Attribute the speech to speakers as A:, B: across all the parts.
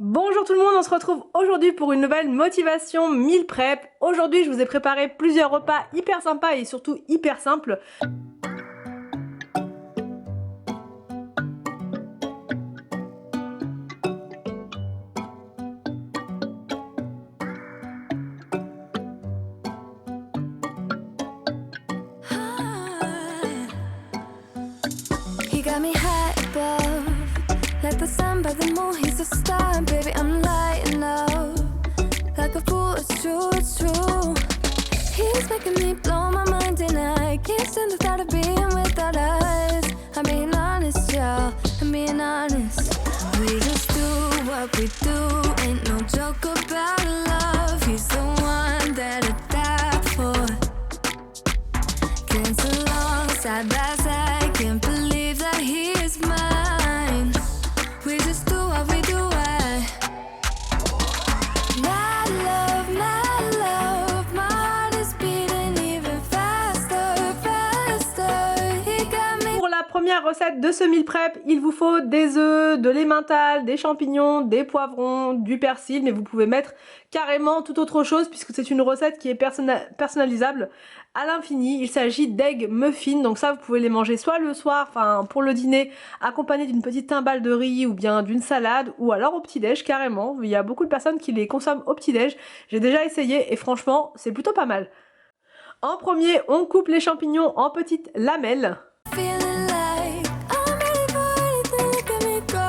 A: Bonjour tout le monde, on se retrouve aujourd'hui pour une nouvelle motivation meal prep. Aujourd'hui, je vous ai préparé plusieurs repas hyper sympas et surtout hyper simples.
B: He got me high above, like the sun by the moon. He's a star, baby. I'm lighting up, like a fool. It's true, it's true. He's making me blow my mind, and I can't stand the thought of being without us. I'm being honest, y'all. I'm being honest. We just do what we do. Ain't no joke about love. He's the one that I die for. Can't so long, side by side. Can't believe that he is mine. We just do what we do. My love, my heart is beating even faster, faster. He got me.
A: Pour la première recette de ce meal prep, il vous faut des œufs, de l'emmental, des champignons, des poivrons, du persil, mais vous pouvez mettre carrément toute autre chose puisque c'est une recette qui est personnalisable à l'infini. Il s'agit d'egg muffins, donc ça vous pouvez les manger soit le soir, enfin pour le dîner, accompagné d'une petite timbale de riz ou bien d'une salade, ou alors au petit-déj carrément. Il y a beaucoup de personnes qui les consomment au petit-déj. J'ai déjà essayé et franchement c'est plutôt pas mal. En premier, on coupe les champignons en petites lamelles.
B: Feeling like I'm ready for anything. Look at me go.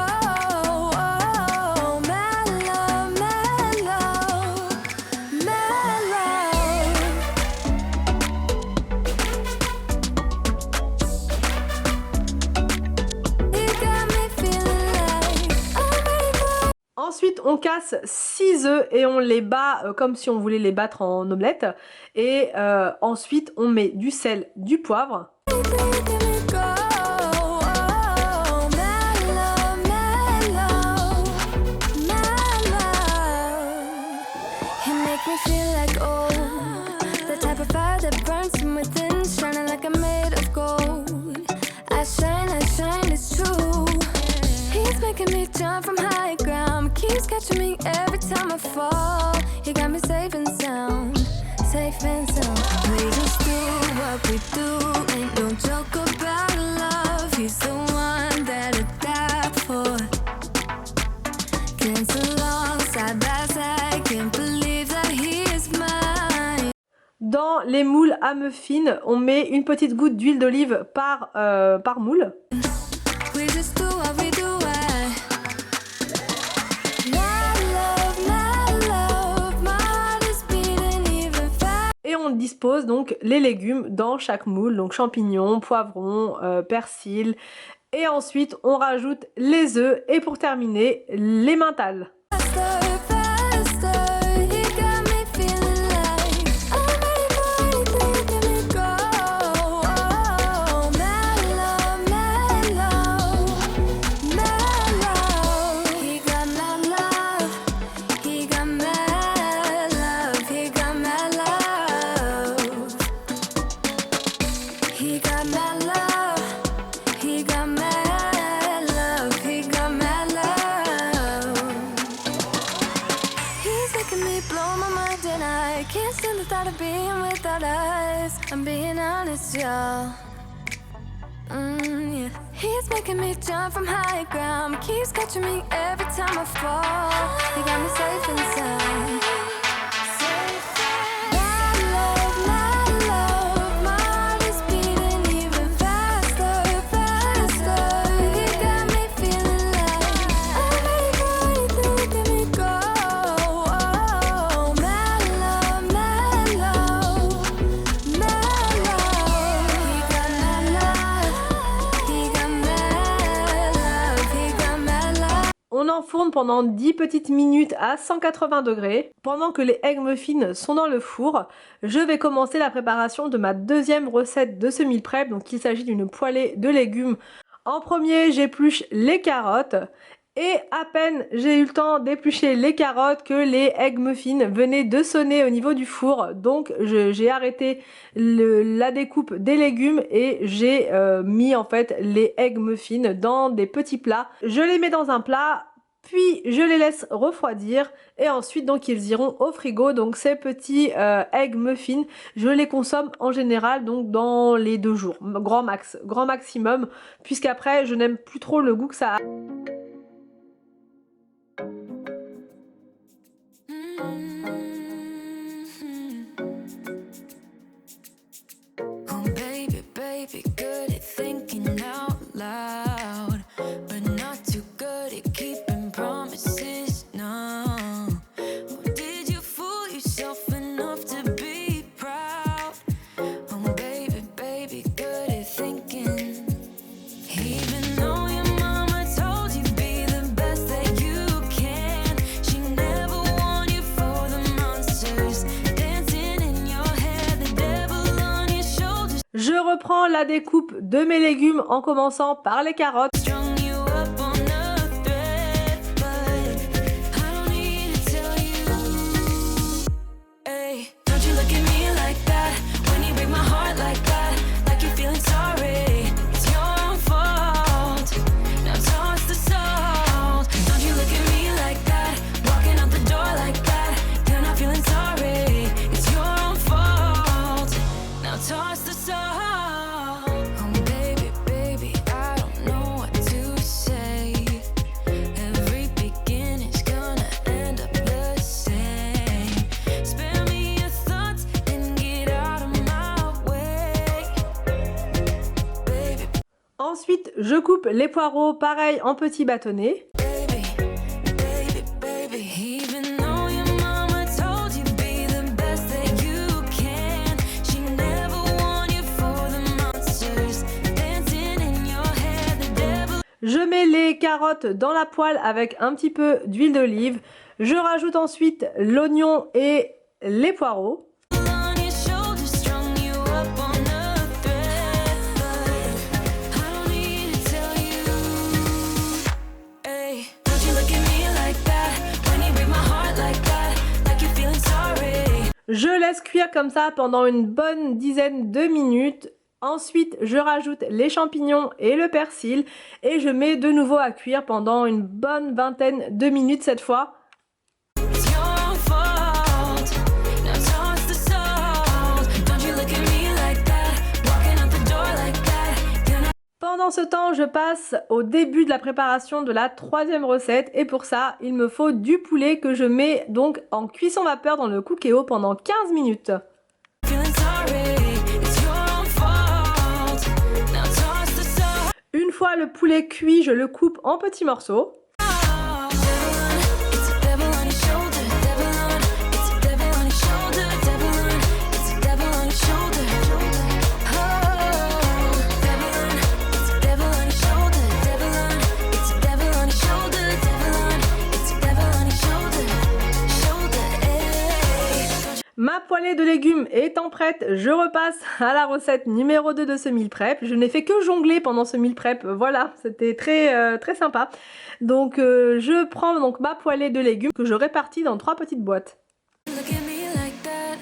B: Oh, my love, my love, my love. You got me feeling like I'm ready for.
A: Ensuite, on casse 6 œufs et on les bat comme si on voulait les battre en omelette. Et ensuite, on met du sel, du poivre.
B: Look at me go. Oh, my love, my love, my love. He make me feel like the type of fire that burns from within, shining like I'm made of gold. I shine, it's true. He's making me jump from high ground, keeps catching me every time I fall. He got me safe and sound, safe and sound. We just do what we do, ain't no joke about love. He's the one that I die for. Can't so long, side by side, can't believe that he is mine.
A: Dans les moules à muffins, on met une petite goutte d'huile d'olive par moule.
B: We just do what we do. My love, my heart is beating even faster.
A: Et on dispose donc les légumes dans chaque moule, donc champignons, poivrons, persil. Et ensuite, on rajoute les œufs et pour terminer, l'emmental.
B: Faster, he got me feeling like I'm ready for anything. Look at me go. Oh, my love, my love, my love. He got my love, he got my love, he got my love. He got my love, he got my love, he got my love. He's making me blow my mind, and I can't stand the thought of being without us. I'm being honest, y'all. Yeah. He's making me jump from high ground, keeps catching me every time I fall. He got me safe and sound. My love, my heart is beating even faster, faster. He got me feeling like I'm ready for anything. Look at me go. Oh, my love, my love, my love. He got my love, he got my love, he got my love.
A: On enfourne pendant 10 petites minutes à 180 degrés. Pendant que les egg muffins sont dans le four, je vais commencer la préparation de ma deuxième recette de ce meal prep. Donc il s'agit d'une poêlée de légumes. En premier, j'épluche les carottes. Et à peine j'ai eu le temps d'éplucher les carottes que les egg muffins venaient de sonner au niveau du four. Donc j'ai arrêté la découpe des légumes et j'ai mis en fait les egg muffins dans des petits plats. Je les mets dans un plat. Puis je les laisse refroidir et ensuite donc ils iront au frigo. Donc ces petits egg muffins, je les consomme en général donc dans les 2 jours, grand maximum, puisqu'après je n'aime plus trop le goût que ça a.
B: Oh, baby, baby, good at thinking out loud, but not too good at keeping promises. No. Oh, did you fool yourself enough to be proud? Oh, baby, baby, good at thinking. Even though your mama told you be the best that you can, she never warned you for the monsters dancing in your head, the devil on your shoulders.
A: Je reprends la découpe de mes légumes en commençant par les carottes.
B: Strung you up on a thread, but I don't need to tell you. Hey, don't you look at me like that when you break my heart like that, like you're feeling sorry. It's your own fault. Now toss the salt. Don't you look at me like that, walking out the door like that. You're not feeling sorry. It's your own fault. Now toss the salt. Oh, baby, baby, I don't know what to say. Every beginning's gonna end up the same. Spare me your thoughts and get out of my way. Baby,
A: Ensuite, je coupe les poireaux pareil en petits bâtonnets.
B: baby, baby, baby. Even though your mama told you be the best that you can, she never warned you for the monsters dancing in your head, the devil.
A: Je mets les carottes dans la poêle avec un petit peu d'huile d'olive. Je rajoute ensuite l'oignon et les poireaux.
B: On your shoulders, strung you up on a thread, but I don't need to tell you. Hey, don't you look at me like that when you break my heart like that, like you're feeling sorry.
A: Je laisse cuire comme ça pendant une bonne dizaine de minutes. Ensuite, je rajoute les champignons et le persil et je mets de nouveau à cuire pendant une bonne vingtaine de minutes cette fois.
B: It's your own fault. Now toss the salt. Don't you look at me like that, walking out the door like that. You're not.
A: Pendant ce temps, je passe au début de la préparation de la 3e recette et pour ça, il me faut du poulet que je mets donc en cuisson vapeur dans le Cookéo pendant 15 minutes.
B: Feeling sorry, it's your own fault. Now toss the salt.
A: Une fois le poulet cuit, je le coupe en petits morceaux.
B: It's a devil on your shoulder, devil on. It's a devil on your shoulder, devil on. It's a devil on your shoulder. Oh, devil on. It's a devil on your shoulder, devil on. It's a devil on your shoulder, devil on. It's a devil on your shoulder, shoulder. Hey.
A: Ma poêlée de légumes étant prête, je repasse à la recette numéro 2 de ce meal prep. Je n'ai fait que jongler pendant ce meal prep, voilà, c'était très sympa. Donc je prends donc ma poêlée de légumes que je répartis dans 3 petites boîtes.
B: Look at me like that.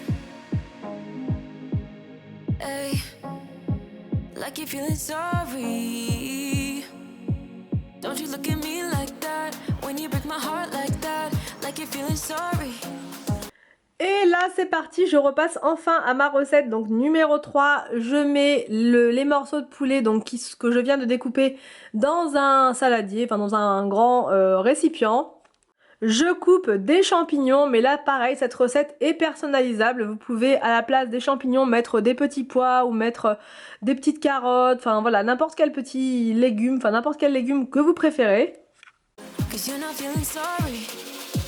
B: Hey, like you're feeling sorry. Don't you look at me like that when you break my heart like that, like you're feeling sorry.
A: Et là c'est parti, je repasse enfin à ma recette donc numéro 3. Je mets les morceaux de poulet donc que je viens de découper dans un saladier, enfin dans un grand récipient. Je coupe des champignons, mais là pareil, cette recette est personnalisable. Vous pouvez à la place des champignons mettre des petits pois ou mettre des petites carottes, enfin voilà, n'importe quel petit légume, enfin n'importe quel légume que vous préférez.
B: 'Cause you're not feeling sorry.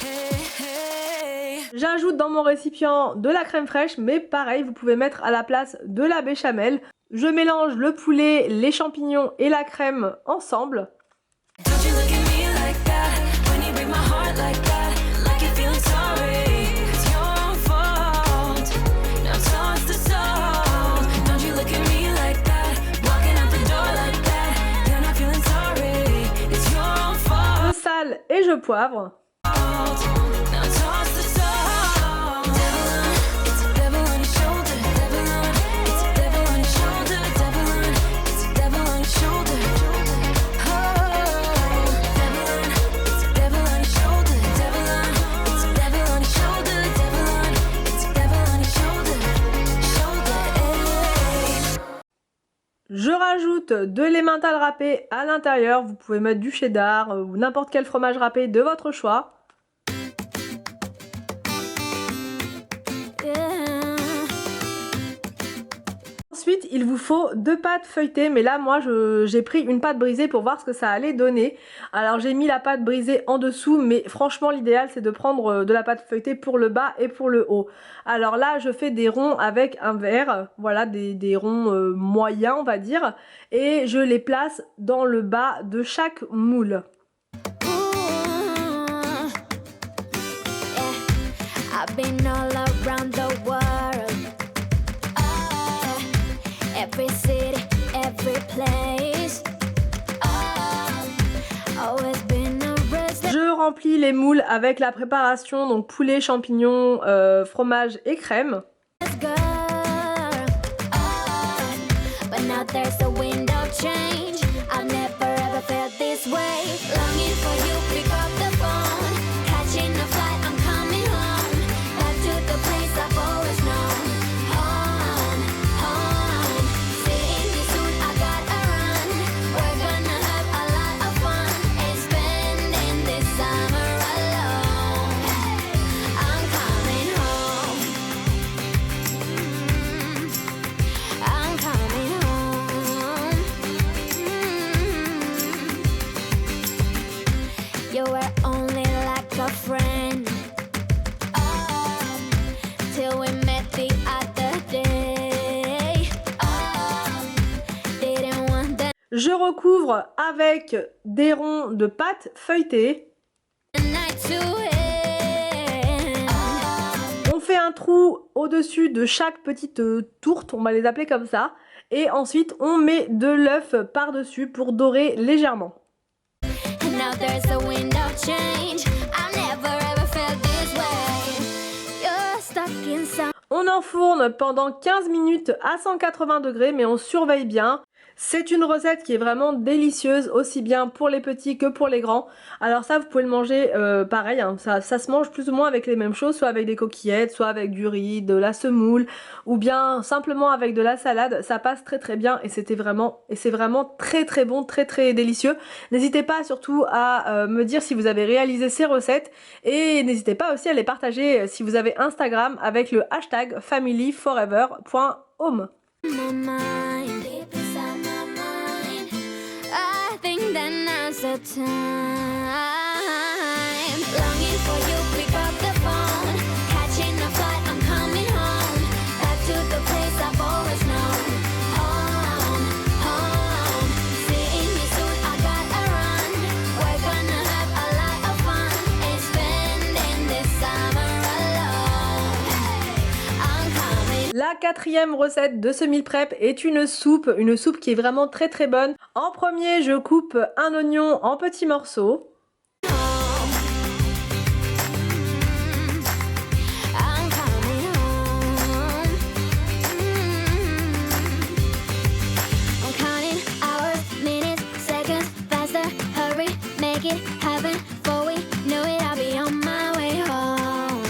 B: Hey, hey.
A: J'ajoute dans mon récipient de la crème fraîche, mais pareil, vous pouvez mettre à la place de la béchamel. Je mélange le poulet, les champignons et la crème ensemble.
B: Don't you look at me like that when you break my heart like that, like you're feeling sorry. It's your own fault. Now toss the salt. Don't you look at me like that, walking out the door like that. You're not feeling sorry. It's your own fault.
A: Je sale et je poivre.
B: Now toss the salt. Devil on, it's a devil on your shoulder. Devil on, it's a devil on your shoulder. Devil on, it's a devil on your shoulder. Oh, devil on, it's a devil on
A: J'ajoute de l'emmental râpé à l'intérieur. Vous pouvez mettre du cheddar ou n'importe quel fromage râpé de votre choix. Ensuite, il vous faut 2 pâtes feuilletées, mais là, moi, j'ai pris une pâte brisée pour voir ce que ça allait donner. Alors, j'ai mis la pâte brisée en dessous, mais franchement, l'idéal, c'est de prendre de la pâte feuilletée pour le bas et pour le haut. Alors là, je fais des ronds avec un verre, voilà, des ronds moyens, on va dire, et je les place dans le bas de chaque moule.
B: I've been all around the world, every city, every place, always been a restless.
A: Je remplis les moules avec la préparation, donc poulet, champignons, fromage et crème.
B: Girl, but now there's a wind of change. I've never ever felt this way. Longing for you, pick up the phone, catching a flight, I'm coming home, back to the place I've always known. Home, home, seeing you soon, I gotta run. We're gonna have a lot of fun and spending this summer alone. I'm coming home. I'm coming home. You were only like a friend, till we met the other day. Didn't want the
A: Je recouvre avec des ronds de pâte feuilletée.
B: night to end.
A: On fait un trou au-dessus de chaque petite tourte, on va les appeler comme ça. Et ensuite, on met de l'œuf par-dessus pour dorer légèrement.
B: And now there's a wind of change. I never ever felt this way. You're stuck inside.
A: On enfourne pendant 15 minutes à 180 degrés, mais on surveille bien. C'est une recette qui est vraiment délicieuse, aussi bien pour les petits que pour les grands. Alors ça, vous pouvez le manger pareil, hein, ça se mange plus ou moins avec les mêmes choses, soit avec des coquillettes, soit avec du riz, de la semoule, ou bien simplement avec de la salade. Ça passe très très bien et c'est vraiment très très bon, très très délicieux. N'hésitez pas surtout à me dire si vous avez réalisé ces recettes et n'hésitez pas aussi à les partager si vous avez Instagram avec le hashtag familyforever.home.
B: My mind, deep inside my mind, I think that now's the time. Longing for you, pick up the phone, catching a flight, I'm coming home, back to the place I've always known. Home, home, seeing you soon, I gotta run. We're gonna have a lot of fun and spending this summer alone. I'm coming.
A: La quatrième recette de ce meal prep est une soupe qui est vraiment très très bonne. En premier, je coupe un oignon en petits morceaux.
B: I'm coming home. I'm counting hours, minutes, seconds, faster. Hurry, make it happen. Before we know it, I'll be on my way home.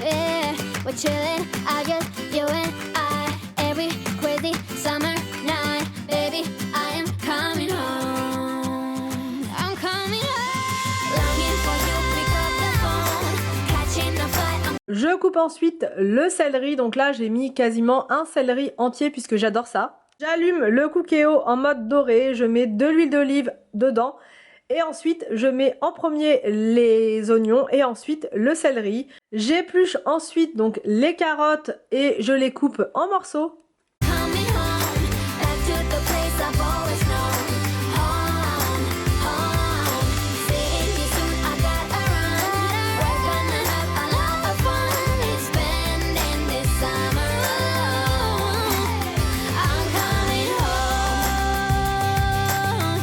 B: Yeah, we're chilling, I just, you and I. Every crazy summer night, baby, I am coming home. I'm coming home. Longing for you, pick up the phone, catching a flight. I'm
A: Je coupe ensuite le céleri. Donc là, j'ai mis quasiment un céleri entier puisque j'adore ça. J'allume le cookéo en mode doré. Je mets de l'huile d'olive dedans. Et ensuite, je mets en premier les oignons et ensuite le céleri. J'épluche ensuite donc les carottes et je les coupe en morceaux.
B: coming home, back to the place I've always known. Home, home, seeing you soon, I gotta run. We're gonna have a lot of fun and spending this summer alone. I'm coming home.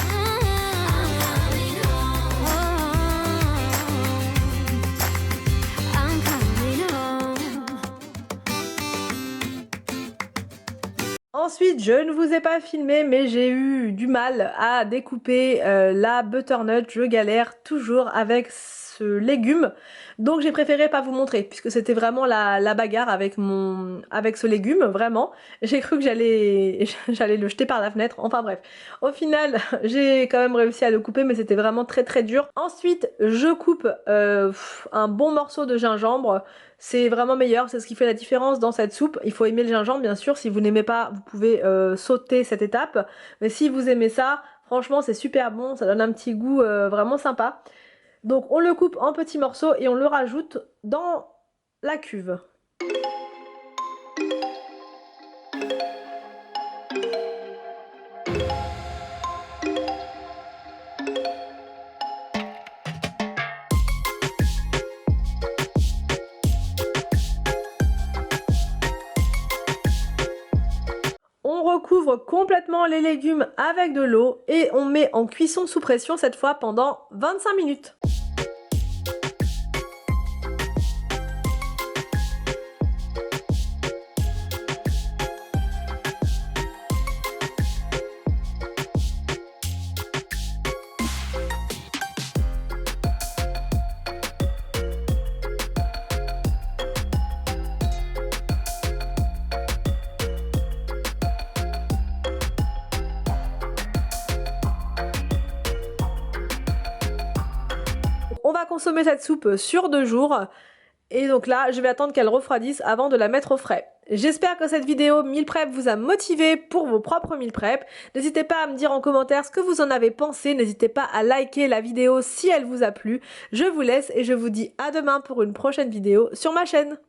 B: I'm coming home. I'm coming home.
A: Ensuite, je ne vous ai pas filmé, mais j'ai eu du mal à découper la butternut. Je galère toujours avec ce légume. Donc j'ai préféré pas vous montrer puisque c'était vraiment la bagarre avec ce légume, vraiment. J'ai cru que j'allais le jeter par la fenêtre. Enfin bref. Au final, j'ai quand même réussi à le couper, mais c'était vraiment très très dur. Ensuite, je coupe un bon morceau de gingembre. C'est vraiment meilleur, c'est ce qui fait la différence dans cette soupe. Il faut aimer le gingembre bien sûr, si vous n'aimez pas, vous pouvez sauter cette étape. Mais si vous aimez ça, franchement c'est super bon, ça donne un petit goût vraiment sympa. Donc on le coupe en petits morceaux et on le rajoute dans la cuve. On recouvre complètement les légumes avec de l'eau et on met en cuisson sous pression cette fois pendant 25 minutes. On va consommer cette soupe sur 2 jours. Et donc là, je vais attendre qu'elle refroidisse avant de la mettre au frais. J'espère que cette vidéo meal prep vous a motivé pour vos propres meal prep. N'hésitez pas à me dire en commentaire ce que vous en avez pensé. N'hésitez pas à liker la vidéo si elle vous a plu. Je vous laisse et je vous dis à demain pour une prochaine vidéo sur ma chaîne.